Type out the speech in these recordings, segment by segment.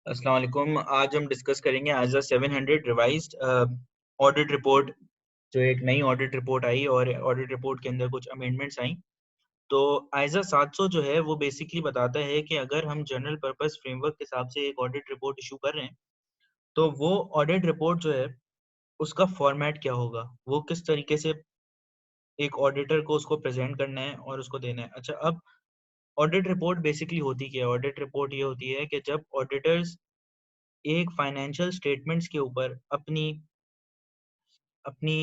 अस्सलाम वालेकुम। आज हम डिस्कस करेंगे ISA 700 रिवाइज्ड ऑडिट रिपोर्ट। जो एक नई ऑडिट रिपोर्ट आई और ऑडिट रिपोर्ट के अंदर कुछ अमेंडमेंट्स आई। तो ISA 700 जो है वो बेसिकली बताता है कि अगर हम जनरल पर्पस फ्रेमवर्क के हिसाब से एक ऑडिट रिपोर्ट इशू कर रहे हैं, तो वो ऑडिट रिपोर्ट जो है उसका फॉर्मेट क्या होगा, वो किस तरीके से एक ऑडिटर को उसको प्रेजेंट करना है और उसको देना है। अच्छा, अब ऑडिट रिपोर्ट बेसिकली होती क्या है? ऑडिट रिपोर्ट ये होती है कि जब ऑडिटर्स एक फाइनेंशियल स्टेटमेंट्स के ऊपर अपनी अपनी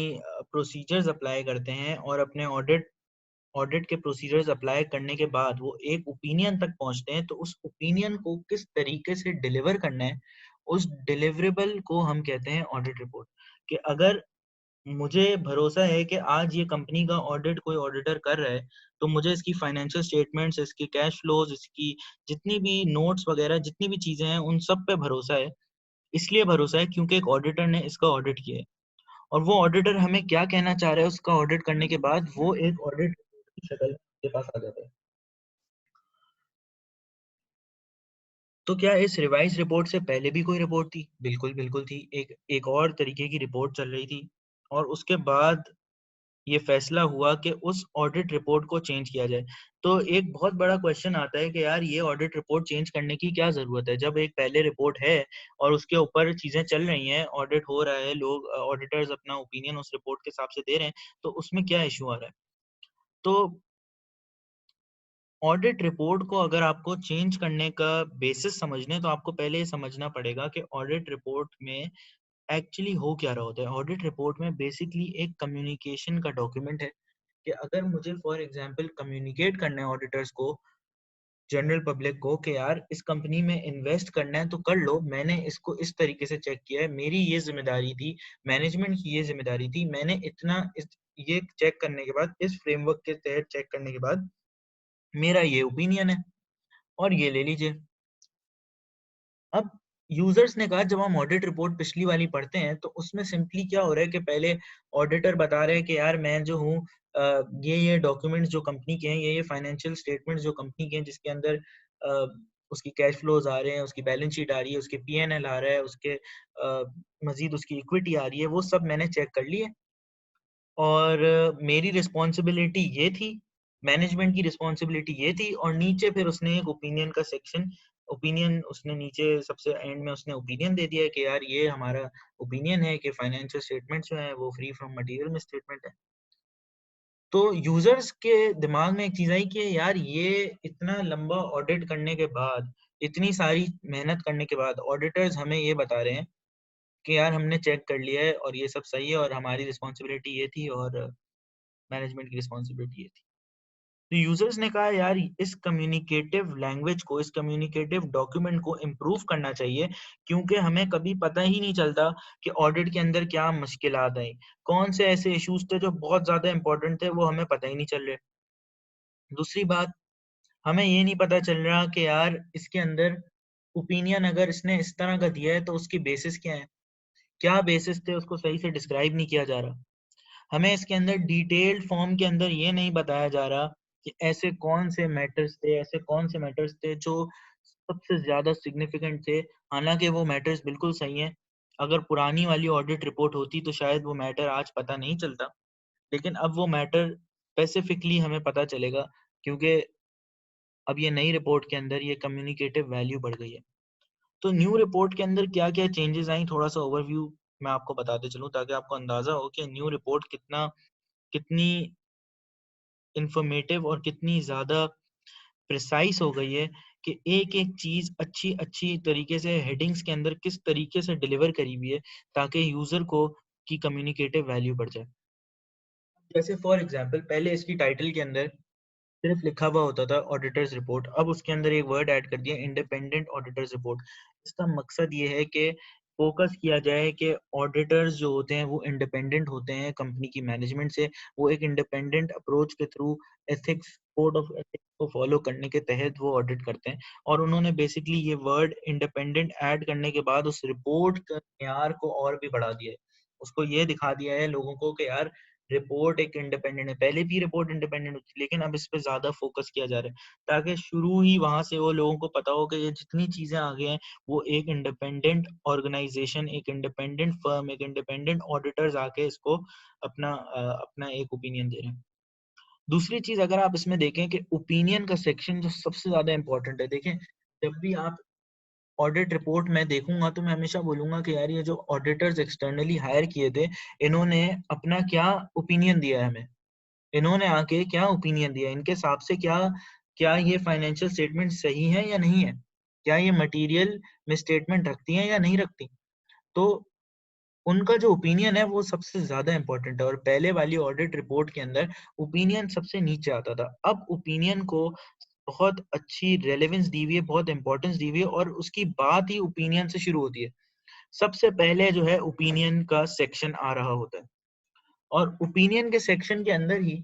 प्रोसीजर्स अप्लाई करते हैं और अपने ऑडिट ऑडिट के प्रोसीजर्स अप्लाई करने के बाद वो एक ओपिनियन तक पहुंचते हैं, तो उस ओपिनियन को किस तरीके से डिलीवर करना है, उस डिलीवरेबल को हम कहते हैं ऑडिट रिपोर्ट। कि अगर मुझे भरोसा है कि आज ये कंपनी का ऑडिट कोई ऑडिटर कर रहा है, तो मुझे इसकी फाइनेंशियल स्टेटमेंट्स, इसके कैश फ्लोज, इसकी जितनी भी नोट्स वगैरह जितनी भी चीजें हैं उन सब पे भरोसा है। इसलिए भरोसा है क्योंकि एक ऑडिटर ने इसका ऑडिट किया है और वो ऑडिटर हमें क्या कहना चाह रहा है उसका ऑडिट करने के बाद वो एक ऑडिट रिपोर्ट की शक्ल में आपके पास आ जाता है। तो क्या इस रिवाइज रिपोर्ट से पहले भी कोई रिपोर्ट थी? बिल्कुल, बिल्कुल थी। एक और तरीके की रिपोर्ट चल रही थी और उसके बाद ये फैसला हुआ कि उस ऑडिट रिपोर्ट को चेंज किया जाए। तो एक बहुत बड़ा क्वेश्चन आता है कि यार ये ऑडिट रिपोर्ट चेंज करने की क्या ज़रूरत है? जब एक पहले रिपोर्ट है और उसके ऊपर चीज़ें चल रही हैं, ऑडिट हो रहा है, लोग ऑडिटर्स अपना ओपिनियन उस रिपोर्ट के हिसाब से दे रहे हैं, तो उसमें क्या इश्यू आ रहा है? तो ऑडिट रिपोर्ट को अगर आपको चेंज करने का बेसिस समझना है, तो आपको पहले ये समझना पड़ेगा कि ऑडिट रिपोर्ट में एक्चुअली हो क्या रहा होता है। ऑडिट रिपोर्ट में बेसिकली एक कम्युनिकेशन का डॉक्यूमेंट है कि अगर मुझे फॉर एग्जांपल कम्युनिकेट करना है ऑडिटर्स को, जनरल पब्लिक को, कि यार इस कंपनी में इन्वेस्ट करना है तो कर लो, मैंने इसको इस तरीके से चेक किया है, मेरी ये जिम्मेदारी थी, मैनेजमेंट की ये जिम्मेदारी थी, मैंने ये चेक करने के बाद, इस फ्रेमवर्क के तहत चेक करने के बाद मेरा ये ओपिनियन है और ये ले लीजिए। अब यूजर्स ने कहा जब हम ऑडिट रिपोर्ट पिछली वाली पढ़ते हैं तो उसमें सिंपली क्या हो रहा है कि पहले ऑडिटर बता रहे हैं कि यार मैं जो हूँ, ये डॉक्यूमेंट्स जो कंपनी के हैं, ये फाइनेंशियल स्टेटमेंट्स जो कंपनी के हैं, जिसके अंदर अ, उसकी कैश फ्लोज आ रहे हैं, उसकी बैलेंस शीट आ रही है, उसके पीएनएल आ रहा है, उसके मजीद उसकी इक्विटी आ रही है, वो सब मैंने चेक कर ली है और मेरी रिस्पॉन्सिबिलिटी ये थी, मैनेजमेंट की रिस्पॉन्सिबिलिटी ये थी और नीचे फिर उसने एक ओपिनियन का सेक्शन, ओपिनियन उसने नीचे सबसे एंड में उसने ओपिनियन दे दिया है कि यार ये हमारा ओपिनियन है कि फाइनेंशियल स्टेटमेंट्स जो हैं वो फ्री फ्रॉम मटेरियल मिसस्टेटमेंट है। तो यूजर्स के दिमाग में एक चीज आई कि यार ये इतना लंबा ऑडिट करने के बाद, इतनी सारी मेहनत करने के बाद ऑडिटर्स हमें ये बता रहे हैं कि यार हमने चेक कर लिया है और ये सब सही है और हमारी रिस्पॉन्सिबिलिटी ये थी और मैनेजमेंट की रिस्पॉन्सिबिलिटी ये थी। तो यूजर्स ने कहा यार इस कम्युनिकेटिव लैंग्वेज को, इस कम्युनिकेटिव डॉक्यूमेंट को इम्प्रूव करना चाहिए, क्योंकि हमें कभी पता ही नहीं चलता कि ऑडिट के अंदर क्या मुश्किलात आई, कौन से ऐसे इश्यूज थे जो बहुत ज्यादा इंपॉर्टेंट थे, वो हमें पता ही नहीं चल रहे। दूसरी बात, हमें ये नहीं पता चल रहा कि यार इसके अंदर ओपिनियन अगर इसने इस तरह का दिया है तो उसकी बेसिस क्या है, क्या बेसिस थे उसको सही से डिस्क्राइब नहीं किया जा रहा। हमें इसके अंदर डिटेल्ड फॉर्म के अंदर ये नहीं बताया जा रहा कि ऐसे कौन से मैटर्स थे, ऐसे कौन से मैटर्स थे जो सबसे ज़्यादा सिग्निफिकेंट थे। हालाँकि वो मैटर्स बिल्कुल सही हैं। अगर पुरानी वाली ऑडिट रिपोर्ट होती तो शायद वो मैटर आज पता नहीं चलता। लेकिन अब वो मैटर स्पेसिफिकली हमें पता चलेगा क्योंकि अब ये नई रिपोर्ट के अंदर ये कम्युनिकेटिव वैल्यू बढ़ गई है। तो न्यू रिपोर्ट के अंदर क्या-क्या चेंजेज़ आई, थोड़ा-सा ओवरव्यू मैं आपको बताते चलूँ ताकि आपको अंदाज़ा हो कि न्यू रिपोर्ट कितनी इन्फॉर्मेटिव और कितनी ज़्यादा प्रिसाइज़ हो गई है कि एक-एक चीज़ अच्छी-अच्छी तरीके से हेडिंग्स के अंदर किस तरीके से डिलीवर करी हुई है ताकि यूज़र को की कम्युनिकेटिव वैल्यू बढ़ जाए। जैसे फॉर एग्ज़ाम्पल पहले इसकी टाइटल के अंदर सिर्फ लिखा हुआ होता था ऑडिटर्स रिपोर्ट, अब उसके अंदर एक वर्ड ऐड कर दिया इंडिपेंडेंट ऑडिटर्स रिपोर्ट। इसका मकसद ये है कि फोकस किया जाए कि ऑडिटर्स जो होते हैं वो इंडिपेंडेंट होते हैं कंपनी की मैनेजमेंट से, वो एक इंडिपेंडेंट अप्रोच के through ethics, code of ethics को फॉलो करने के तहत वो ऑडिट करते हैं और उन्होंने बेसिकली ये वर्ड इंडिपेंडेंट ऐड करने के बाद उस रिपोर्ट का मेयार को और भी बढ़ा दिया है। उसको ये दिखा दिया है लोगों को कि यार रिपोर्ट एक इंडिपेंडेंट है। पहले भी रिपोर्ट इंडिपेंडेंट होती थी, लेकिन अब इस पे ज़्यादा फ़ोकस किया जा रहा है, ताकि शुरू ही वहाँ से वो लोगों को पता हो कि ये जितनी चीज़ें आगे हैं, वो एक इंडिपेंडेंट ऑर्गनाइज़ेशन, एक इंडिपेंडेंट फर्म, एक इंडिपेंडेंट ऑडिटर्स आके इसको अपना एक ओपिनियन दे रहे हैं। दूसरी चीज़ अगर आप इसमें देखें कि ओपिनियन का सेक्शन जो सबसे ज़्यादा इम्पोर्टेंट है। देखें, जब भी आप ऑडिट रिपोर्ट मैं देखूँगा तो मैं हमेशा बोलूँगा कि यार ये जो ऑडिटर्स एक्सटर्नली हायर किए थे, इन्होंने अपना क्या ओपिनियन दिया है हमें? इन्होंने आके क्या ओपिनियन दिया है? इनके हिसाब से क्या क्या ये फाइनेंशियल स्टेटमेंट सही है या नहीं है? क्या ये मटेरियल मिसस्टेटमेंट रखती हैं या नहीं रखती? तो उनका जो ओपिनियन है वो सबसे ज़्यादा इम्पोर्टेंट है, और पहले वाली ऑडिट रिपोर्ट के अंदर ओपिनियन सबसे नीचे आता था। अब ओपिनियन को बहुत अच्छी रेलेवेंस दी हुई है, बहुत इम्पोर्टेंस दी हुई है, और उसकी बात ही ओपिनियन से शुरू होती है। सबसे पहले जो है ओपिनियन का सेक्शन आ रहा होता है, और ओपिनियन के सेक्शन के अंदर ही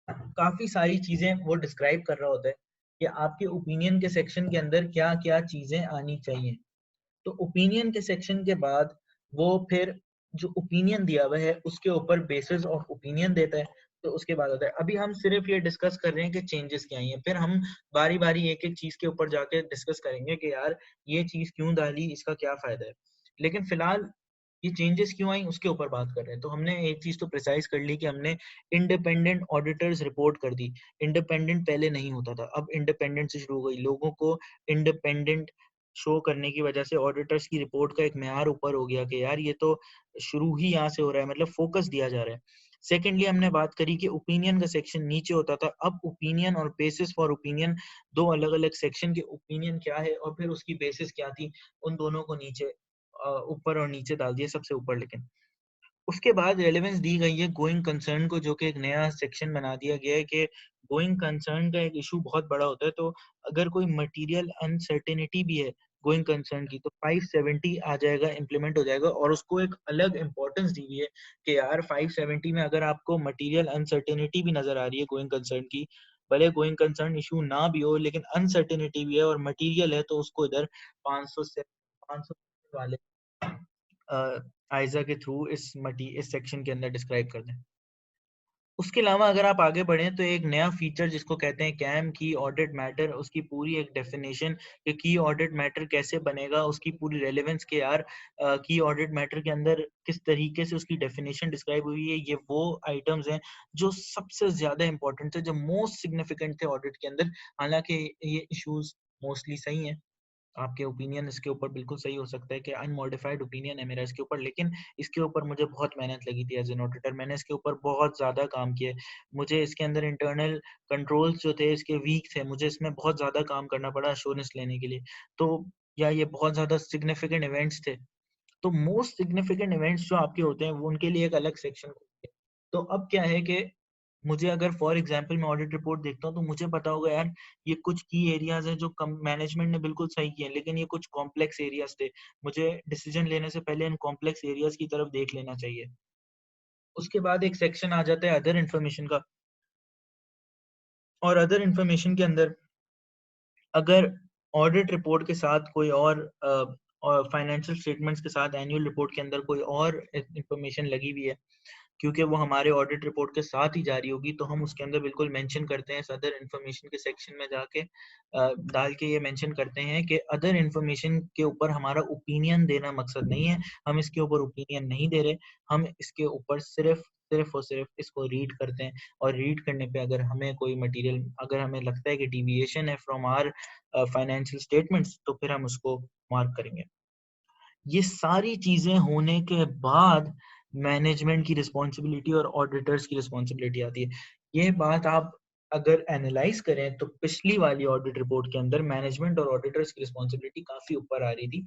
काफ़ी सारी चीज़ें वो डिस्क्राइब कर रहा होता है कि आपके ओपिनियन के सेक्शन के अंदर क्या-क्या चीज़ें आनी चाहिए। तो ओपिनियन के सेक्शन के बाद वो फिर जो ओपिनियन दिया हुआ है उसके ऊपर बेसिस ऑफ ओपिनियन देता है। तो उसके बाद होता है, अभी हम सिर्फ ये डिस्कस कर रहे हैं कि चेंजेस क्या आई हैं, फिर हम बारी बारी एक एक चीज के ऊपर जाके डिस्कस करेंगे कि यार ये चीज क्यों डाली, इसका क्या फायदा है। लेकिन फिलहाल ये चेंजेस क्यों आई उसके ऊपर बात कर रहे हैं। तो हमने एक चीज तो प्रिसाइज कर ली कि हमने इंडिपेंडेंट ऑडिटर्स रिपोर्ट कर दी। इंडिपेंडेंट पहले नहीं होता था, अब इंडिपेंडेंट से शुरू हो गई। लोगों को इंडिपेंडेंट शो करने की वजह से ऑडिटर्स की रिपोर्ट का एक मेयार ऊपर हो गया कि यार ये तो शुरू ही यहाँ से हो रहा है, मतलब फोकस दिया जा रहा है। सेकेंडली हमने बात करी कि ओपिनियन का सेक्शन नीचे होता था, अब ओपिनियन और बेसिस फॉर ओपिनियन दो अलग अलग सेक्शन के ओपिनियन क्या है और फिर उसकी बेसिस क्या थी, उन दोनों को नीचे ऊपर और नीचे डाल दिया, सबसे ऊपर। लेकिन उसके बाद रेलेवेंस दी गई है गोइंग कंसर्न को, जो कि एक नया सेक्शन बना दिया गया है कि गोइंग कंसर्न का एक इशू बहुत बड़ा होता है। तो अगर कोई मटेरियल अनसर्टेनिटी भी है गोइंग कंसर्न की, तो 570 आ जाएगा, इम्प्लीमेंट हो जाएगा, और उसको एक अलग इंपॉर्टेंस दी हुई है कि यार 570 में अगर आपको मटेरियल अनसर्टेनिटी भी नजर आ रही है गोइंग कंसर्न की, भले गोइंग कंसर्न इशू ना भी हो लेकिन अनसर्टेनिटी भी है और मटेरियल है, तो उसको इधर 500 से 500 वाले आइज़ा के थ्रू इस सेक्शन के अंदर डिस्क्राइब कर दें। उसके अलावा अगर आप आगे बढ़ें तो एक नया फीचर जिसको कहते हैं कैम की ऑडिट मैटर, उसकी पूरी एक डेफिनेशन कि की ऑडिट मैटर कैसे बनेगा, उसकी पूरी रेलेवेंस के यार की ऑडिट मैटर के अंदर किस तरीके से उसकी डेफिनेशन डिस्क्राइब हुई है। ये वो आइटम्स हैं जो सबसे ज़्यादा इंपॉर्टेंट थे, जो मोस्ट सिग्निफिकेंट थे ऑडिट के अंदर। हालांकि ये इश्यूज मोस्टली सही हैं, आपके ओपिनियन इसके ऊपर बिल्कुल सही हो सकता है कि अनमॉडिफाइड ओपिनियन है मेरा इसके ऊपर, लेकिन इसके ऊपर मुझे बहुत मेहनत लगी थी एज एन ऑडिटर। मैंने इसके ऊपर बहुत ज़्यादा काम किया है। मुझे इसके अंदर इंटरनल कंट्रोल्स जो थे इसके वीक थे, मुझे इसमें बहुत ज़्यादा काम करना पड़ा एश्योरेंस लेने के लिए। तो या ये बहुत ज़्यादा सिग्निफिकेंट इवेंट्स थे। तो मोस्ट सिग्निफिकेंट इवेंट्स जो आपके होते हैं वो उनके लिए एक अलग सेक्शन होता है। तो अब क्या है कि मुझे अगर फॉर एग्जांपल मैं ऑडिट रिपोर्ट देखता हूँ तो मुझे पता होगा यार ये कुछ की एरियाज हैं जो कम मैनेजमेंट ने बिल्कुल सही किए हैं, लेकिन ये कुछ कॉम्प्लेक्स एरियाज थे। मुझे डिसीजन लेने से पहले इन कॉम्प्लेक्स एरियाज की तरफ देख लेना चाहिए। उसके बाद एक सेक्शन आ जाता है अदर इन्फॉर्मेशन का, और अदर इन्फॉर्मेशन के अंदर अगर ऑडिट रिपोर्ट के साथ कोई और फाइनेंशियल स्टेटमेंट्स के साथ एनुअल रिपोर्ट के अंदर कोई और इंफॉर्मेशन लगी हुई है, क्योंकि वो हमारे ऑडिट रिपोर्ट के साथ ही जारी होगी, तो हम उसके अंदर बिल्कुल मेंशन करते हैं अदर इन्फॉर्मेशन के सेक्शन में जाके डाल के ये मेंशन करते हैं कि अदर इन्फॉर्मेशन के ऊपर हमारा ओपिनियन देना मकसद नहीं है, हम इसके ऊपर ओपिनियन नहीं दे रहे, हम इसके ऊपर सिर्फ सिर्फ और सिर्फ इसको रीड करते हैं, और रीड करने पे अगर हमें कोई मटेरियल, अगर हमें लगता है कि डिविएशन है फ्रॉम आवर फाइनेंशियल स्टेटमेंट्स, तो फिर हम उसको मार्क करेंगे। ये सारी चीजें होने के बाद मैनेजमेंट की रिस्पॉन्सिबिलिटी और ऑडिटर्स की रिस्पॉन्सिबिलिटी आती है। ये बात आप अगर एनालाइज करें तो पिछली वाली ऑडिट रिपोर्ट के अंदर मैनेजमेंट और ऑडिटर्स की रिस्पॉन्सिबिलिटी काफी ऊपर आ रही थी,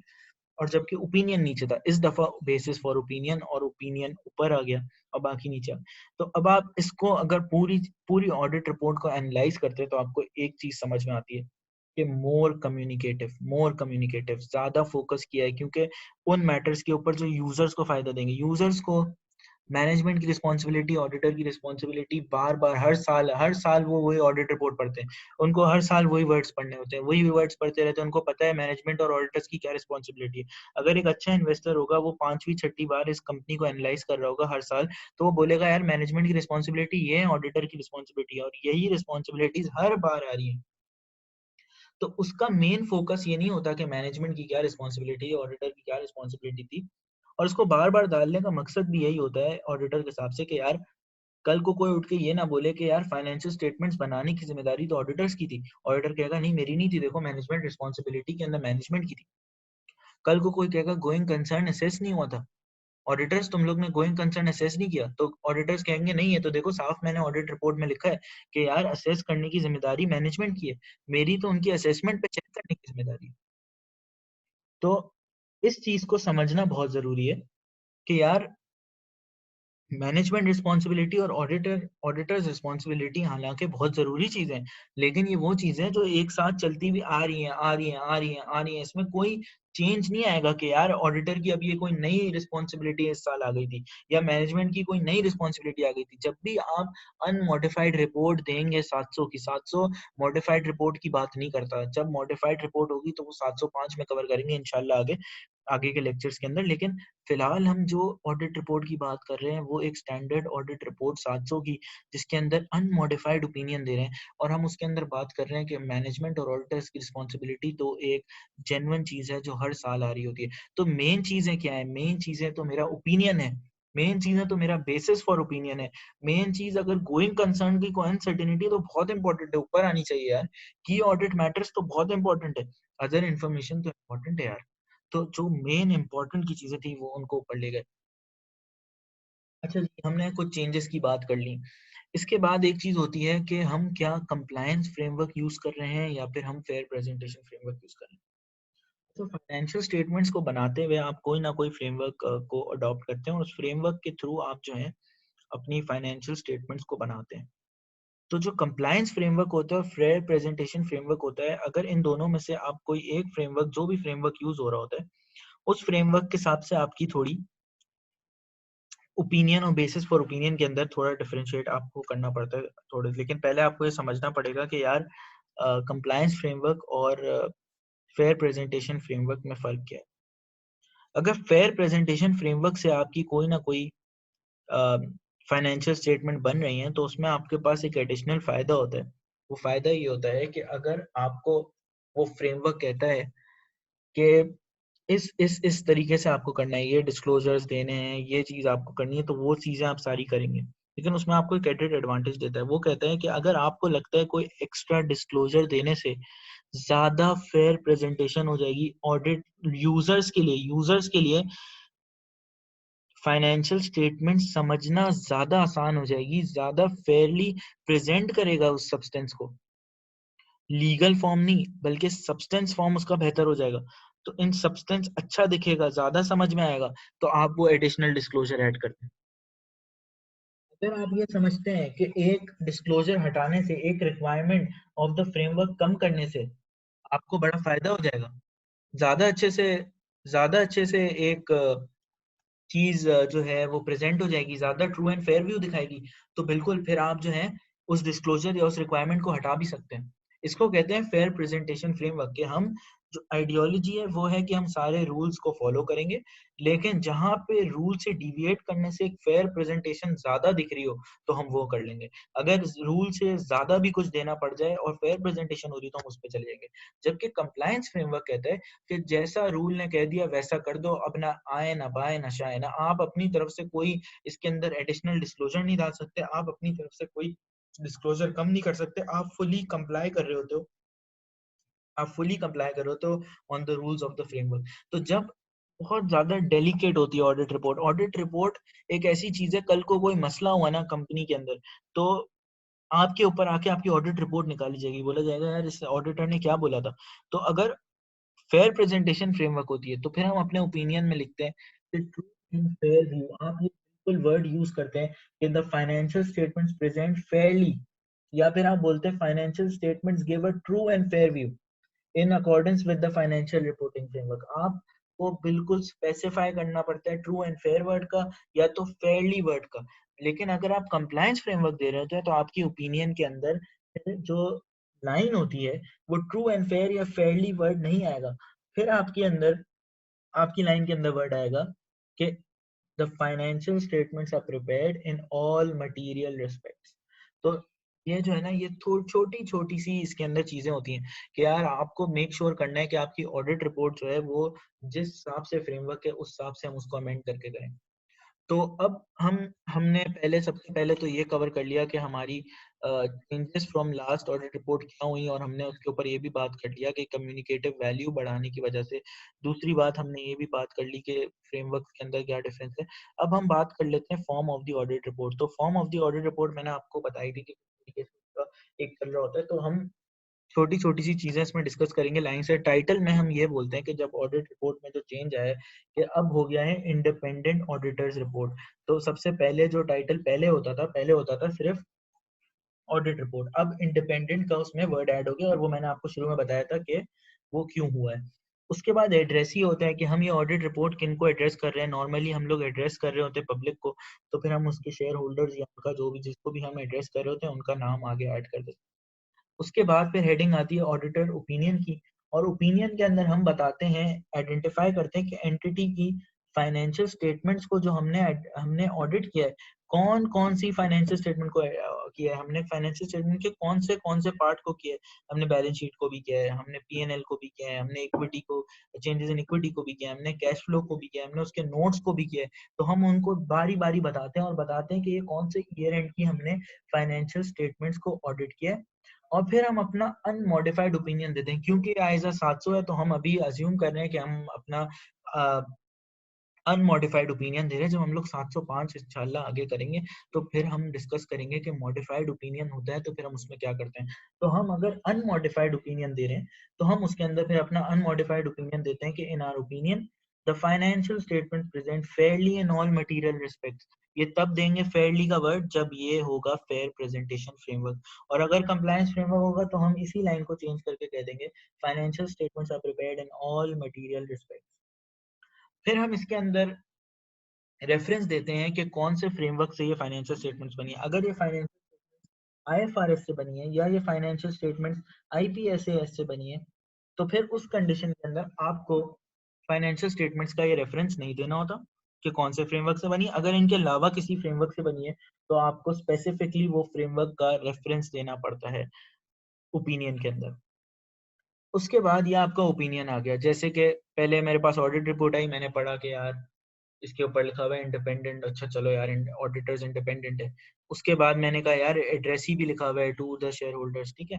और जबकि ओपिनियन नीचे था। इस दफा बेसिस फॉर ओपिनियन और ओपिनियन ऊपर आ गया और बाकी नीचे। तो अब आप इसको अगर पूरी पूरी ऑडिट रिपोर्ट को एनालाइज करते हैं तो आपको एक चीज समझ में आती है कि मोर कम्युनिकेटिव ज्यादा फोकस किया है, क्योंकि उन मैटर्स के ऊपर जो यूजर्स को फायदा देंगे। यूजर्स को मैनेजमेंट की रिस्पॉन्सिबिलिटी, ऑडिटर की रिस्पॉन्सिबिलिटी, बार बार हर साल वो वही ऑडिट रिपोर्ट पढ़ते हैं, उनको हर साल वही वर्ड्स पढ़ने होते हैं, वही वर्ड्स पढ़ते रहते हैं, उनको पता है मैनेजमेंट और ऑडिटर्स की क्या रिस्पॉन्सिबिलिटी है। अगर एक अच्छा इन्वेस्टर होगा, वो 5वीं 6ठी बार इस कंपनी को एनालाइज कर रहा होगा हर साल, तो वो बोलेगा यार मैनेजमेंट की रिस्पॉन्सिबिलिटी ये है, ऑडिटर की रिस्पॉन्सिबिलिटी है, और यही रिस्पॉन्सिबिलिटीज हर बार आ रही है। तो उसका मेन फोकस ये नहीं होता कि मैनेजमेंट की क्या रिस्पॉन्सिबिलिटी है, ऑडिटर की क्या रिस्पॉन्सिबिलिटी थी, और उसको बार बार डालने का मकसद भी यही होता है ऑडिटर के हिसाब से कि यार कल को कोई उठ के ये ना बोले कि यार फाइनेंशियल स्टेटमेंट्स बनाने की जिम्मेदारी तो ऑडिटर्स की थी, ऑडिटर कहेगा नहीं मेरी नहीं थी, देखो मैनेजमेंट रिस्पॉन्सिबिलिटी के अंदर मैनेजमेंट की थी। कल को कोई कहेगा गोइंग कंसर्न असेस नहीं हुआ था, ऑडिटर्स तुम लोग ने गोइंग कंसर्न असेस नहीं किया, तो ऑडिटर्स कहेंगे नहीं है तो देखो साफ मैंने ऑडिट रिपोर्ट में लिखा है कि यार असेस करने की जिम्मेदारी मैनेजमेंट की है, मेरी तो उनकी असेसमेंट पे चेक करने की जिम्मेदारी है। तो इस चीज को समझना बहुत जरूरी है कि यार मैनेजमेंट रिस्पॉन्सिबिलिटी और ऑडिटर्स रिस्पॉन्सिबिलिटी हालांकि बहुत जरूरी चीजें हैं, लेकिन ये वो चीजें हैं जो एक साथ चलती हुई आ रही हैं, आ रही हैं, आ रही हैं, आ रही हैं, इसमें कोई चेंज नहीं आएगा कि यार ऑडिटर की अब ये कोई नई रिस्पॉन्सिबिलिटी इस साल आ गई थी, या मैनेजमेंट की कोई नई रिस्पॉन्सिबिलिटी आ गई थी। जब भी आप अनमोडिफाइड रिपोर्ट देंगे 700 की, 700 मॉडिफाइड रिपोर्ट की बात नहीं करता, जब मॉडिफाइड रिपोर्ट होगी तो वो 705 में कवर करेंगे इंशाल्लाह आगे आगे के लेक्चर्स के अंदर। लेकिन फिलहाल हम जो ऑडिट रिपोर्ट की बात कर रहे हैं वो एक स्टैंडर्ड ऑडिट रिपोर्ट 700 की, जिसके अंदर अनमॉडिफाइड ओपिनियन दे रहे हैं, और हम उसके अंदर बात कर रहे हैं कि मैनेजमेंट और ऑडिटर्स की रिस्पॉन्सिबिलिटी तो एक जेन्युइन चीज है जो हर साल आ रही होती है। तो मेन चीजें क्या है, मेन चीजें तो मेरा ओपिनियन है, मेन चीजें तो मेरा बेसिस फॉर ओपिनियन है। मेन चीज अगर गोइंग कंसर्न की कोई अनसर्टेनिटी तो बहुत इंपॉर्टेंट है, ऊपर आनी चाहिए यार। की ऑडिट मैटर्स तो बहुत इंपॉर्टेंट है, अदर इन्फॉर्मेशन तो इंपॉर्टेंट है यार। तो जो मेन इंपॉर्टेंट की चीजें थी वो उनको ऊपर ले गए। अच्छा जी, हमने कुछ चेंजेस की बात कर ली। इसके बाद एक चीज होती है कि हम क्या कंप्लायंस फ्रेमवर्क यूज कर रहे हैं या फिर हम फेयर प्रेजेंटेशन फ्रेमवर्क यूज कर रहे हैं। तो फाइनेंशियल स्टेटमेंट्स को बनाते हुए आप कोई ना कोई फ्रेमवर्क को अडॉप्ट करते हैं, और उस फ्रेमवर्क के थ्रू आप जो है अपनी फाइनेंशियल स्टेटमेंट्स को बनाते हैं। तो जो कंप्लायंस फ्रेमवर्क होता है और फेयर प्रेजेंटेशन फ्रेमवर्क होता है, अगर इन दोनों में से आप कोई एक फ्रेमवर्क, जो भी फ्रेमवर्क यूज हो रहा होता है, उस फ्रेमवर्क के हिसाब से आपकी थोड़ी ओपिनियन और बेसिस फॉर ओपिनियन के अंदर थोड़ा डिफरेंशिएट आपको करना पड़ता है थोड़े। लेकिन पहले आपको ये समझना पड़ेगा कि यार कंप्लायंस फ्रेमवर्क और फेयर प्रेजेंटेशन फ्रेमवर्क में फर्क क्या है। अगर फेयर प्रेजेंटेशन फ्रेमवर्क से आपकी कोई ना कोई फाइनेंशियल स्टेटमेंट बन रही है, तो उसमें आपके पास एक एडिशनल फायदा होता है। वो फायदा ये होता है कि अगर आपको वो फ्रेमवर्क कहता है कि इस तरीके से आपको करना है, ये डिस्क्लोजर्स देने हैं, ये चीज आपको करनी है, तो वो चीजें आप सारी करेंगे। लेकिन उसमें आपको एक एडेड एडवांटेज देता है, वो कहता है कि अगर आपको लगता है कोई एक्स्ट्रा डिस्क्लोजर देने से ज्यादा फेयर प्रेजेंटेशन हो जाएगी ऑडिट यूजर्स के लिए फाइनेंशियल स्टेटमेंट समझना ज्यादा आसान हो जाएगी, ज्यादा फेयरली प्रेजेंट करेगा उस सब्सटेंस को, लीगल फॉर्म नहीं बल्कि सब्सटेंस फॉर्म उसका बेहतर हो जाएगा। तो इन सब्सटेंस अच्छा दिखेगा, ज्यादा समझ में आएगा, तो आप वो एडिशनल डिस्क्लोजर ऐड करते हैं। अगर आप ये समझते हैं कि एक डिस्क्लोजर हटाने से, एक रिक्वायरमेंट ऑफ द फ्रेमवर्क कम करने से आपको बड़ा फायदा हो जाएगा, ज्यादा अच्छे से ज्यादा अच्छे से एक चीज जो है वो प्रेजेंट हो जाएगी, ज्यादा ट्रू एंड फेयर व्यू दिखाएगी, तो बिल्कुल फिर आप जो है उस डिस्क्लोजर या उस रिक्वायरमेंट को हटा भी सकते हैं। इसको कहते हैं फेयर प्रेजेंटेशन फ्रेमवर्क के हम जो आइडियोलॉजी है वो है कि हम सारे रूल्स को फॉलो करेंगे, लेकिन जहां पे रूल से डिविएट करने से एक फेयर प्रेजेंटेशन ज्यादा दिख रही हो तो हम वो कर लेंगे। अगर रूल से ज्यादा भी कुछ देना पड़ जाए और फेयर प्रेजेंटेशन हो रही तो हम उस पर चले जाएंगे। जबकि कंप्लायंस फ्रेमवर्क कहता है कि जैसा रूल ने कह दिया वैसा कर दो, अब ना आए ना बाए ना शाए ना, आप अपनी तरफ से कोई इसके अंदर एडिशनल डिस्क्लोजर नहीं डाल सकते, आप अपनी तरफ से कोई डिस्क्लोजर कम नहीं कर सकते, आप फुली कंप्लाई कर रहे होते हो, आप फुली कंप्लाई कर रहे हो तो on the rules of the framework. तो जब बहुत ज्यादा डेलिकेट होती है ऑडिट रिपोर्ट, ऑडिट रिपोर्ट एक ऐसी चीज है, कल को कोई मसला हुआ ना कंपनी के अंदर, तो आपके ऊपर आके आपकी ऑडिट रिपोर्ट निकाली जाएगी, बोला जाएगा यार इस ऑडिटर ने क्या बोला था। तो अगर फेयर प्रेजेंटेशन फ्रेमवर्क होती है तो फिर हम अपने ओपिनियन में लिखते हैं कि ट्रू एंड फेयर व्यू, आप ये बिल्कुल वर्ड यूज करते हैं कि the financial statements present Fairlie, या फिर आप बोलते हैं financial statements give a true and fair view in accordance with the financial reporting framework. आप आपको बिल्कुल स्पेसिफाई करना पड़ता है ट्रू एंड फेयर वर्ड का या तो फेयरली वर्ड का। लेकिन अगर आप कंप्लायंस फ्रेमवर्क दे रहे होते हैं तो आपकी ओपिनियन के अंदर जो लाइन होती है वो ट्रू एंड फेयर या फेयरली वर्ड नहीं आएगा। फिर आपकी लाइन के अंदर वर्ड आएगा कि the financial statements are prepared in all material respects. तो ये जो है ना, ये छोटी छोटी सी इसके अंदर चीजें होती हैं कि यार आपको मेक श्योर करना है कि आपकी ऑडिट रिपोर्ट जो है वो जिस हिसाब से फ्रेमवर्क है उस हिसाब से हम उसको अमेंड करके करें। तो अब हमने पहले सबसे पहले तो ये कवर कर लिया कि हमारी changes from last audit report क्या हुई, और हमने उसके ऊपर ये भी बात कर लिया कि कम्युनिकेटिव वैल्यू बढ़ाने की वजह से। दूसरी बात हमने ये भी बात कर ली कि फ्रेमवर्क के अंदर क्या डिफरेंस है। अब हम बात कर लेते हैं form of the audit report. तो form of the audit report मैंने आपको बताई थी कि किस तरीके से उसका एक चल रहा होता है। तो हम छोटी छोटी सी चीजें इसमें डिस्कस करेंगे लाइन से। टाइटल में हम ये बोलते हैं कि जब ऑडिट रिपोर्ट में जो चेंज आया है कि अब हो गया है इंडिपेंडेंट ऑडिटर्स रिपोर्ट। तो सबसे पहले जो टाइटल पहले होता था सिर्फ ऑडिट रिपोर्ट, अब इंडिपेंडेंट का उसमें वर्ड ऐड हो गया, और वो मैंने आपको शुरू में बताया था कि वो क्यों हुआ है। उसके बाद एड्रेस ही होता है कि हम ये ऑडिट रिपोर्ट किनको एड्रेस कर रहे हैं। नॉर्मली हम लोग एड्रेस कर रहे होते हैं पब्लिक को, तो फिर हम उसके शेयर होल्डर्स या उनका जो भी जिसको भी हम एड्रेस कर रहे होते हैं उनका नाम आगे ऐड कर देते हैं। उसके बाद फिर हेडिंग आती है ऑडिटर ओपिनियन की, और ओपिनियन के अंदर हम बताते हैं, आइडेंटिफाई करते हैं कि एंटिटी की फाइनेंशियल स्टेटमेंट्स को जो हमने ऑडिट किया है, कौन कौन सी फाइनेंशियल स्टेटमेंट को किया है, हमने फाइनेंशियल स्टेटमेंट के कौन से पार्ट को किया है। हमने बैलेंस शीट को भी किया है, हमने P&L को भी किया है, हमने इक्विटी को, चेंजेस इन इक्विटी को भी किया है, हमने कैश फ्लो को भी किया है, हमने उसके नोट्स को भी किया है। तो हम उनको बारी बारी बताते हैं और बताते हैं कि ये कौन से ईयर एंड की हमने फाइनेंशियल स्टेटमेंट्स को ऑडिट किया है। और फिर हम अपना अनमॉडिफाइड ओपिनियन देते हैं, क्योंकि आइजा 700 है तो हम अभी अज्यूम कर रहे हैं कि हम अपना अनमॉडिफाइड ओपिनियन दे रहे हैं। जब हम लोग 705 इंशाल्लाह आगे करेंगे तो फिर हम डिस्कस करेंगे कि मॉडिफाइड ओपिनियन होता है तो फिर हम उसमें क्या करते हैं। तो हम अगर अनमॉडिफाइड ओपिनियन दे रहे हैं तो हम उसके अंदर फिर अपना अनमॉडिफाइड ओपिनियन देते हैं कि in our opinion the financial statement present fairly in all material respects. ये तब देंगे फेयरली का वर्ड जब ये होगा फेयर प्रेजेंटेशन फ्रेमवर्क। और अगर कंप्लायंस फ्रेमवर्क होगा तो हम इसी लाइन को चेंज करके कह देंगे financial statements are prepared in all material respects. फिर हम इसके अंदर रेफरेंस देते हैं कि कौन से फ्रेमवर्क से ये फाइनेंशियल स्टेटमेंट्स बनी है। अगर ये फाइनेंशियल IFRS से बनी है या ये फाइनेंशियल स्टेटमेंट्स IPSAS से बनी है, तो फिर उस कंडीशन के अंदर आपको फाइनेंशियल स्टेटमेंट्स का ये रेफरेंस नहीं देना होता कि कौन से फ्रेमवर्क से बनी है। अगर इनके अलावा किसी फ्रेमवर्क से बनी है तो आपको स्पेसिफिकली वो फ्रेमवर्क का रेफरेंस देना पड़ता है ओपिनियन के अंदर। उसके बाद ये आपका ओपिनियन आ गया। जैसे कि पहले मेरे पास ऑडिट रिपोर्ट आई, मैंने पढ़ा कि यार इसके ऊपर लिखा हुआ है इंडिपेंडेंट, अच्छा चलो यार ऑडिटर्स इंडिपेंडेंट है। उसके बाद मैंने कहा यार एड्रेस ही भी लिखा हुआ है टू द शेयर होल्डर्स, ठीक है।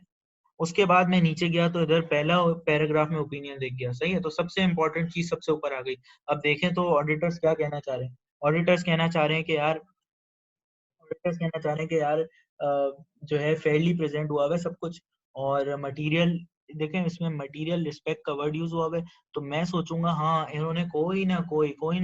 उसके बाद मैं नीचे गया तो इधर पहला पैराग्राफ में ओपिनियन दिख गया, सही है। तो सबसे इंपॉर्टेंट चीज सबसे ऊपर आ गई। अब देखें तो ऑडिटर्स क्या कहना चाह रहे हैं। ऑडिटर्स कहना चाह रहे हैं कि यार ऑडिटर्स कहना चाह रहे हैं कि यार जो है फेयरली प्रेजेंट हुआ है सब कुछ, और मटेरियल देखें इसमें मटेरियल रिस्पेक्ट का वर्ड यूज हुआ है। तो मैं सोचूंगा हाँ इन्होंने कोई ना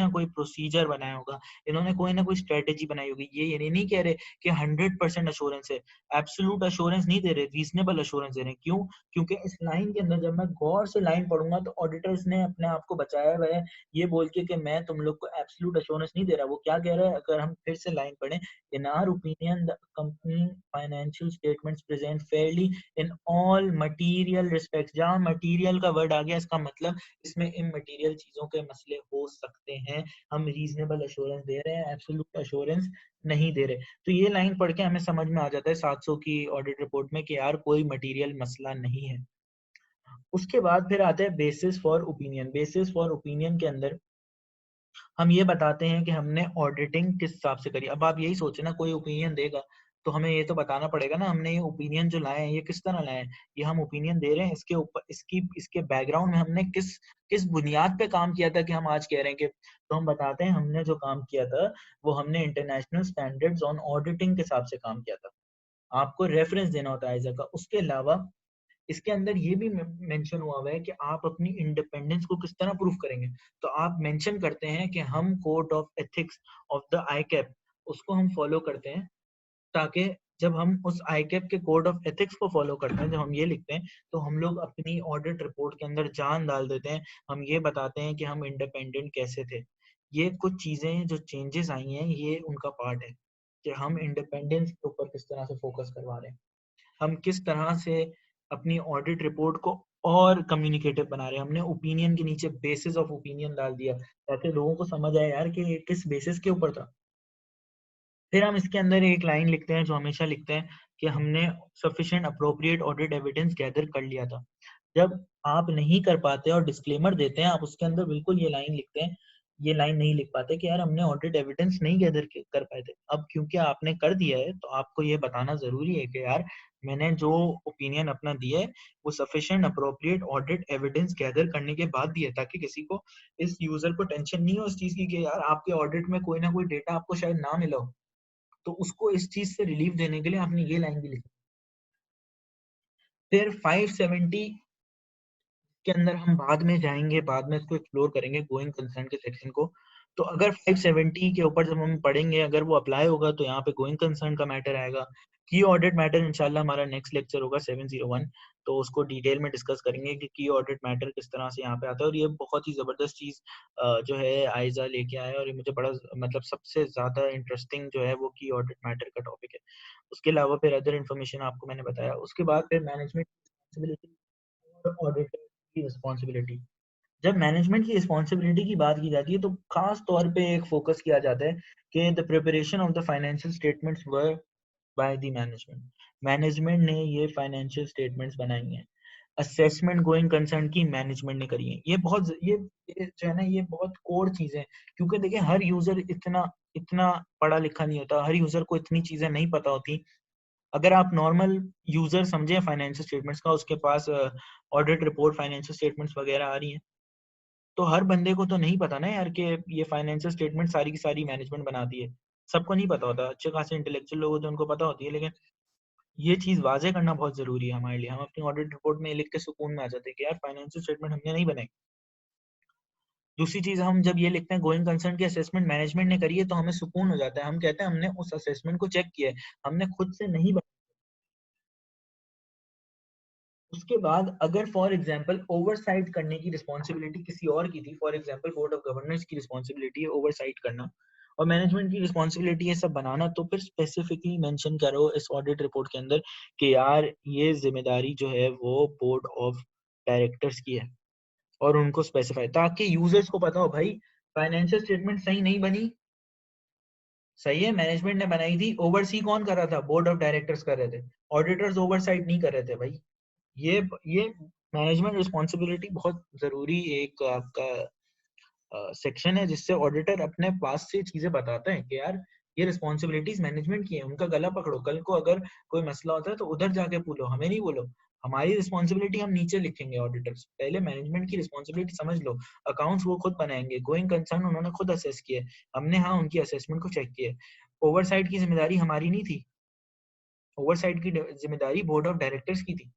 कोई प्रोसीजर बनाया होगा, इन्होंने कोई ना कोई स्ट्रेटेजी बनाई होगी। ये नहीं कह रहे कि 100% अश्योरेंस है, एब्सोल्यूट अश्योरेंस नहीं दे रहे, रीजनेबल अश्योरेंस दे रहे हैं। क्यों? क्योंकि इस लाइन के अंदर जब मैं गौर से लाइन पढ़ूंगा तो ऑडिटर्स ने अपने आप को बचाया हुआ है ये बोल के कि मैं तुम लोग को एब्सोल्यूट अश्योरेंस नहीं दे रहा। वो क्या कह रहा है, अगर हम फिर से लाइन पढ़ें, in our opinion the company financial statements present fairly in all material respects। जहाँ material का वर्ड आ गया इसका मतलब इसमें इमटेरियल चीजों के मसले हो सकते हैं। हम रीजनेबल अश्योरेंस दे रहे हैं, एब्सोल्यूट अश्योरेंस नहीं दे रहे। तो ये लाइन पढ़ के हमें समझ में आ जाता है 700 की ऑडिट रिपोर्ट में कि यार कोई मटेरियल मसला नहीं है। उसके बाद फिर आता है basis for opinion. Basis for opinion के अंदर हम ये बताते हैं कि हमने ऑडिटिंग किस हिसाब से करी। अब आप यही सोचे ना, कोई ओपिनियन देगा तो हमें ये तो बताना पड़ेगा ना हमने ये ओपिनियन जो लाए हैं ये किस तरह लाए हैं। ये हम ओपिनियन दे रहे हैं, इसके ऊपर इसके बैकग्राउंड में हमने किस किस बुनियाद पे काम किया था कि हम आज कह रहे हैं कि। तो हम बताते हैं हमने जो काम किया था वो हमने इंटरनेशनल स्टैंडर्ड्स ऑन ऑडिटिंग के हिसाब से काम किया था। आपको रेफरेंस देना होता है आइजा का। उसके अलावा इसके अंदर ये भी मेंशन हुआ है कि आप अपनी इंडिपेंडेंस को किस तरह प्रूफ करेंगे। तो आप मेंशन करते हैं कि हम code of ethics of the आईकैप उसको हम फॉलो करते हैं, ताकि जब हम उस आईकैप के कोड ऑफ एथिक्स को फॉलो करते हैं, जब हम ये लिखते हैं, तो हम लोग अपनी ऑडिट रिपोर्ट के अंदर जान डाल देते हैं। हम ये बताते हैं कि हम इंडिपेंडेंट कैसे थे। ये कुछ चीजें जो चेंजेस आई हैं, ये उनका पार्ट है कि हम इंडिपेंडेंस के ऊपर किस तरह से फोकस करवा रहे हैं। हम किस तरह से अपनी ऑडिट रिपोर्ट को और कम्युनिकेटिव बना रहे हैं। हमने ओपिनियन के नीचे बेसिस ऑफ ओपिनियन डाल दिया ताकि लोगों को समझ आए यार कि ये किस बेसिस के ऊपर था। फिर हम इसके अंदर एक लाइन लिखते हैं जो हमेशा लिखते हैं कि हमने sufficient appropriate audit evidence gather कर लिया था। जब आप नहीं कर पाते और डिस्क्लेमर देते हैं, आप उसके अंदर बिल्कुल ये लाइन लिखते हैं, ये लाइन नहीं लिख पाते कि यार हमने ऑडिट एविडेंस नहीं गैदर कर पाए थे। अब क्योंकि आपने कर दिया है तो आपको ये बताना जरूरी है कि यार मैंने जो ओपिनियन अपना दिया है वो sufficient appropriate audit evidence gather करने के बाद दिया है, ताकि किसी को, इस यूजर को टेंशन नहीं हो इस चीज की कि यार आपके ऑडिट में कोई ना कोई डेटा आपको शायद ना मिला हो। तो उसको इस चीज से रिलीफ देने के लिए आपने ये लाइन भी लिखी। फिर 570 के अंदर हम बाद में जाएंगे, बाद में इसको एक्सप्लोर करेंगे गोइंग कंसर्न के सेक्शन को। तो अगर 570 के ऊपर जब हम पढ़ेंगे, अगर वो अप्लाई होगा तो यहाँ पे गोइंग कंसर्न का मैटर आएगा। की ऑडिट मैटर इंशाल्लाह हमारा नेक्स्ट लेक्चर होगा 701, तो उसको डिटेल में डिस्कस करेंगे कि की ऑडिट मैटर किस तरह से यहाँ पे आता है। और ये बहुत ही जबरदस्त चीज जो है आयजा लेके आया है, और ये मुझे बड़ा मतलब सबसे ज्यादा इंटरेस्टिंग जो है वो की ऑडिट मैटर का टॉपिक है। उसके अलावा फिर अदर इन्फॉर्मेशन आपको मैंने बताया। उसके बाद फिर मैनेजमेंट रिस्पॉन्सिबिलिटी और ऑडिटर की रिस्पॉन्सिबिलिटी। जब मैनेजमेंट की रिस्पॉन्सिबिलिटी की बात की जाती है तो खास तौर पे एक फोकस किया जाता है कि the preparation of the financial statements were by the management. Management ने ये फाइनेंशियल स्टेटमेंट्स बनाई हैं। असेसमेंट गोइंग कंसर्न की मैनेजमेंट ने करी है। ये जो है ना, ये बहुत कोर चीजें हैं, क्योंकि देखिए हर यूजर इतना इतना पढ़ा लिखा नहीं होता, हर यूजर को इतनी चीजें नहीं पता होती। अगर आप नॉर्मल यूजर समझे फाइनेंशियल स्टेटमेंट्स का, उसके पास ऑडिट रिपोर्ट फाइनेंशियल स्टेटमेंट्स वगैरह आ रही हैं, तो हर बंदे को तो नहीं पता ना यार कि ये फाइनेंशियल स्टेटमेंट सारी की सारी मैनेजमेंट बनाती है। सबको नहीं पता होता। अच्छे खासे इंटेलेक्चुअल लोग होते हैं, उनको पता होती है, लेकिन ये चीज वाजे करना बहुत जरूरी है हमारे लिए। हम अपनी ऑडिट रिपोर्ट में लिख के सुकून में आ जाते हैं कि यार फाइनेंशियल स्टेटमेंट हमने नहीं बनाई। दूसरी चीज, हम जब ये लिखते हैं गोइंग कंसर्न की असेसमेंट मैनेजमेंट ने करी है, तो हमें सुकून हो जाता है। हम कहते हैं हमने उस असेसमेंट को चेक किया है, हमने खुद से नहीं। उसके बाद अगर फॉर एग्जांपल ओवरसाइट करने की रिस्पॉन्सिबिलिटी किसी और की थी, for example board of governors की रिस्पॉन्सिबिलिटी है ओवरसाइट करना, और मैनेजमेंट की रिस्पॉन्सिबिलिटी है सब बनाना, तो फिर स्पेसिफिकली मेंशन करो इस ऑडिट रिपोर्ट के अंदर कि यार ये जिम्मेदारी जो है वो बोर्ड ऑफ डायरेक्टर्स की है, और उनको स्पेसिफाई, ताकि यूजर्स को पता हो भाई फाइनेंशियल स्टेटमेंट सही नहीं बनी, सही है मैनेजमेंट ने बनाई थी, ओवरसी कौन कर रहा था, बोर्ड ऑफ डायरेक्टर्स कर रहे थे, ऑडिटर्स ओवरसाइट नहीं कर रहे थे भाई। ये मैनेजमेंट रिस्पॉन्सिबिलिटी बहुत जरूरी एक आपका सेक्शन है, जिससे ऑडिटर अपने पास से चीजें बताते हैं कि यार ये रिस्पॉन्सिबिलिटीज मैनेजमेंट की है, उनका गला पकड़ो। कल को अगर कोई मसला होता है तो उधर जाके बोलो, हमें नहीं बोलो। हमारी रिस्पॉन्सिबिलिटी हम नीचे लिखेंगे ऑडिटर्स, पहले मैनेजमेंट की रिस्पॉन्सिबिलिटी समझ लो। अकाउंट्स वो खुद बनाएंगे, गोइंग कंसर्न उन्होंने खुद असेस किए, हमने हाँ उनकी असेसमेंट को चेक किया। ओवरसाइट की जिम्मेदारी हमारी नहीं थी, ओवरसाइट की जिम्मेदारी बोर्ड ऑफ डायरेक्टर्स की थी।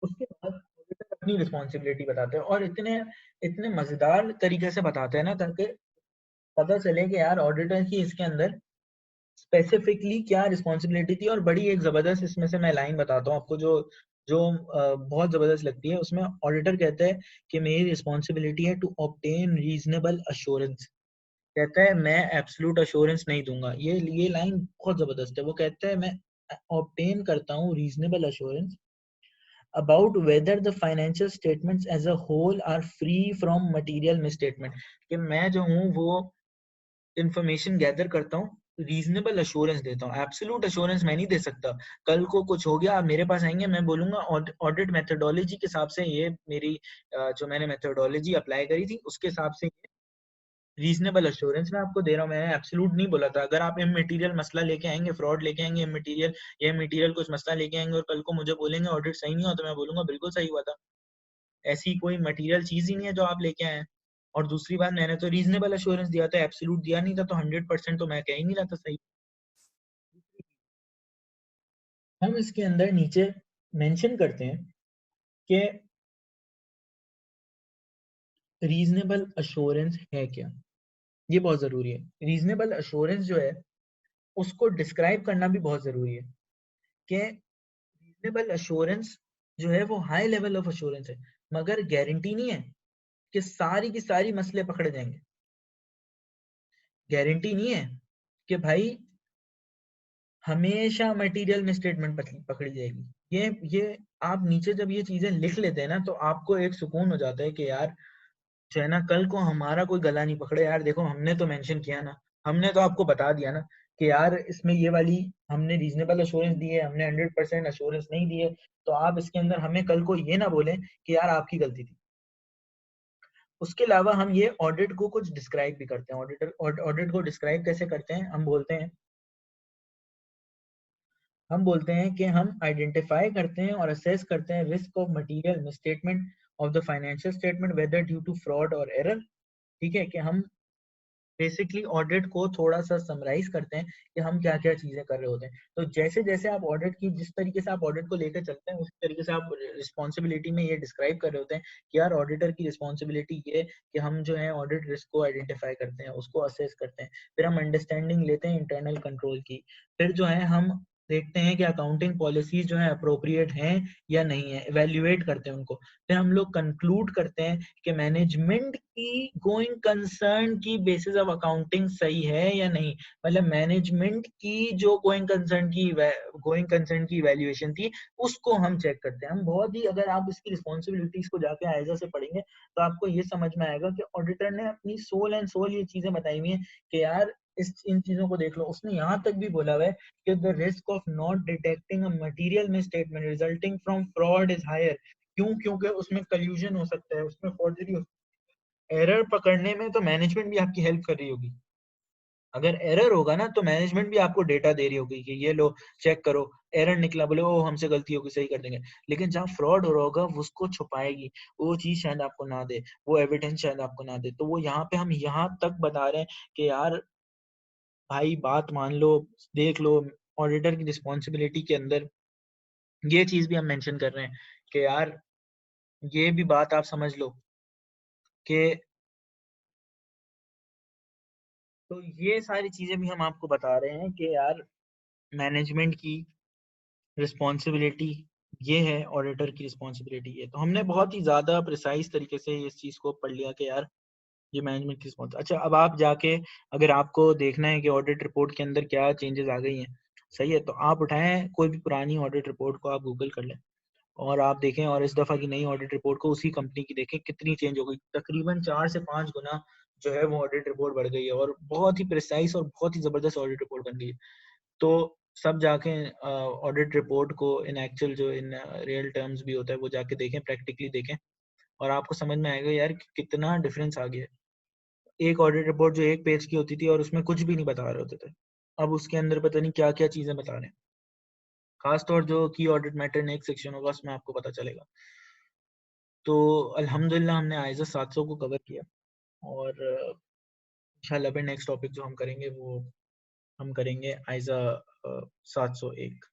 उसके बाद ऑडिटर अपनी रिस्पॉन्सिबिलिटी बताते हैं, और इतने इतने मजेदार तरीके से बताते हैं ना, ताकि पता चले कि यार ऑडिटर की इसके अंदर स्पेसिफिकली क्या रिस्पॉन्सिबिलिटी थी। और बड़ी एक जबरदस्त इसमें से मैं लाइन बताता हूँ आपको, जो जो बहुत जबरदस्त लगती है। उसमें ऑडिटर कहते हैं कि मेरी रिस्पॉन्सिबिलिटी है टू ऑब्टेन रीजनेबल अश्योरेंस। कहता है मैं एब्सोल्यूट अश्योरेंस नहीं दूंगा। ये लाइन बहुत जबरदस्त है। वो कहता है मैं ऑब्टेन करता हूँ reasonable assurance about whether the financial statements as a whole are free from material misstatement। कि मैं जो हूँ वो इंफॉर्मेशन गैदर करता हूँ, रीजनेबल अश्योरेंस देता हूँ, एब्सोल्यूट अश्योरेंस मैं नहीं दे सकता। कल को कुछ हो गया, आप मेरे पास आएंगे, मैं बोलूंगा ऑडिट मेथोडोलॉजी के हिसाब से ये मेरी जो मैंने मेथोडोलॉजी अप्लाई करी थी उसके हिसाब से रीजनेबल अश्योरेंस मैं आपको दे रहा हूँ, मैंने एब्सोल्यूट नहीं बोला था। अगर आप इमटेरियल मसला लेके आएंगे, फ्रॉड लेके आएंगे, इमटेरियल कुछ मसला लेके आएंगे और कल को मुझे बोलेंगे ऑडिट सही नहीं हुआ, तो मैं बोलूंगा बिल्कुल सही हुआ था। ऐसी कोई मटेरियल चीज ही नहीं है जो आप लेके आए हैं। और दूसरी बात, मैंने तो रीजनेबल अश्योरेंस दिया था, एब्सोल्यूट दिया नहीं था, तो 100% तो मैं कह ही नहीं रहा था सही। हम इसके अंदर नीचे मेंशन करते हैं कि रीजनेबल अश्योरेंस है क्या। ये बहुत जरूरी है। रीजनेबल अश्योरेंस जो है उसको डिस्क्राइब करना भी बहुत ज़रूरी है कि रीजनेबल एश्योरेंस जो है वो हाई लेवल ऑफ एश्योरेंस है, मगर गारंटी नहीं है कि सारी की सारी मसले पकड़े जाएंगे। गारंटी नहीं है कि भाई हमेशा मटेरियल में स्टेटमेंट पकड़ी जाएगी। ये आप नीचे जब ये चीजें लिख लेते हैं ना, तो आपको एक सुकून हो जाता है कि यार जो है ना, कल को हमारा कोई गला नहीं पकड़े। यार देखो, हमने तो मेंशन किया ना, हमने तो आपको बता दिया ना कि यार इसमें ये वाली हमने रीजनेबल एश्योरेंस दी है, हमने 100% एश्योरेंस नहीं दी है। तो आप इसके अंदर हमें कल को ये ना बोलें कि यार आपकी गलती थी। उसके अलावा हम ये ऑडिट को कुछ डिस्क्राइब भी करते हैं। ऑडिट को डिस्क्राइब कैसे करते हैं? हम बोलते हैं कि हम आइडेंटिफाई करते हैं और असेस करते हैं risk of material misstatement of the financial statement whether due to fraud और एरर। ठीक है, कि हम बेसिकली ऑडिट को थोड़ा सा समराइज करते हैं कि हम क्या क्या चीजें कर रहे होते हैं। तो जैसे जैसे आप ऑडिट की, जिस तरीके से आप ऑडिट को लेकर चलते हैं, उसी तरीके से आप रिस्पॉन्सिबिलिटी में ये डिस्क्राइब कर रहे होते हैं कि यार ऑडिटर की रिस्पॉन्सिबिलिटी ये कि हम जो है ऑडिट रिस्क को आइडेंटिफाई करते हैं, उसको असेस करते हैं, फिर हम अंडरस्टैंडिंग लेते हैं इंटरनल कंट्रोल की, फिर जो है हम देखते हैं कि अकाउंटिंग पॉलिसीज जो है अप्रोप्रिएट हैं या नहीं है, इवेल्युएट करते हैं उनको। फिर हम लोग कंक्लूड करते हैं कि मैनेजमेंट की गोइंग कंसर्न की बेसिस ऑफ अकाउंटिंग सही है या नहीं। मतलब मैनेजमेंट की जो गोइंग कंसर्न की इवैल्यूएशन थी, उसको हम चेक करते हैं। हम बहुत ही, अगर आप इसकी रिस्पॉन्सिबिलिटीज को जाके आयजा से पढ़ेंगे तो आपको ये समझ में आएगा कि ऑडिटर ने अपनी सोल एंड सोल ये चीजें बताई हुई है कि यार इन चीजों को देख लो। उसने यहाँ तक भी बोला हुआ है कि the risk of not detecting a material misstatement resulting from fraud is higher. क्यों? क्योंकि उसमें कल्यूजन हो सकता है, उसमें फॉर्जरी हो, एरर पकड़ने में तो मैनेजमेंट भी आपकी हेल्प कर रही होगी। अगर एरर होगा ना, तो मैनेजमेंट भी आपको डेटा दे रही होगी कि ये लो, चेक करो, एरर निकला, बोले ओ हमसे गलती होगी, सही कर देंगे। लेकिन जहाँ फ्रॉड हो रहा होगा, वो उसको छुपाएगी, वो चीज शायद आपको ना दे, वो एविडेंस शायद आपको ना दे। तो वो यहाँ पे हम यहाँ तक बता रहे हैं कि यार भाई बात मान लो, देख लो, ऑडिटर की रिस्पॉन्सिबिलिटी के अंदर ये चीज भी हम मेंशन कर रहे हैं कि यार ये भी बात आप समझ लो कि, तो ये सारी चीजें भी हम आपको बता रहे हैं कि यार मैनेजमेंट की रिस्पॉन्सिबिलिटी ये है, ऑडिटर की रिस्पॉन्सिबिलिटी ये। तो हमने बहुत ही ज्यादा प्रिसाइज तरीके से इस चीज को पढ़ लिया कि यार ये मैनेजमेंट की रिस्पॉन्स। अच्छा, अब आप जाके, अगर आपको देखना है कि ऑडिट रिपोर्ट के अंदर क्या चेंजेस आ गई हैं, सही है, तो आप उठाएं कोई भी पुरानी ऑडिट रिपोर्ट को, आप गूगल कर लें और आप देखें, और इस दफा की नई ऑडिट रिपोर्ट को उसी कंपनी की देखें, कितनी चेंज हो गई। तकरीबन 4 से 5 गुना जो है वो ऑडिट रिपोर्ट बढ़ गई है, और बहुत ही प्रिसाइज और बहुत ही जबरदस्त ऑडिट रिपोर्ट बन गई है। तो सब जाके ऑडिट रिपोर्ट को इन एक्चुअल, जो इन रियल टर्म्स भी होता है, वो जाके देखें, प्रैक्टिकली देखें, और आपको समझ में आएगा यार कि कितना डिफरेंस आ गया है। एक ऑडिट रिपोर्ट जो 1 पेज की होती थी और उसमें कुछ भी नहीं बता रहे होते थे, अब उसके अंदर पता नहीं क्या क्या चीजें बता रहे हैं। खासतौर जो की ऑडिट मैटर नेक्स्ट सेक्शन होगा, उसमें आपको पता चलेगा। तो अल्हम्दुलिल्लाह हमने आइज़ा 700 को कवर किया, और इंशाल्लाह फिर नेक्स्ट टॉपिक जो हम करेंगे वो हम करेंगे आइज़ा 701।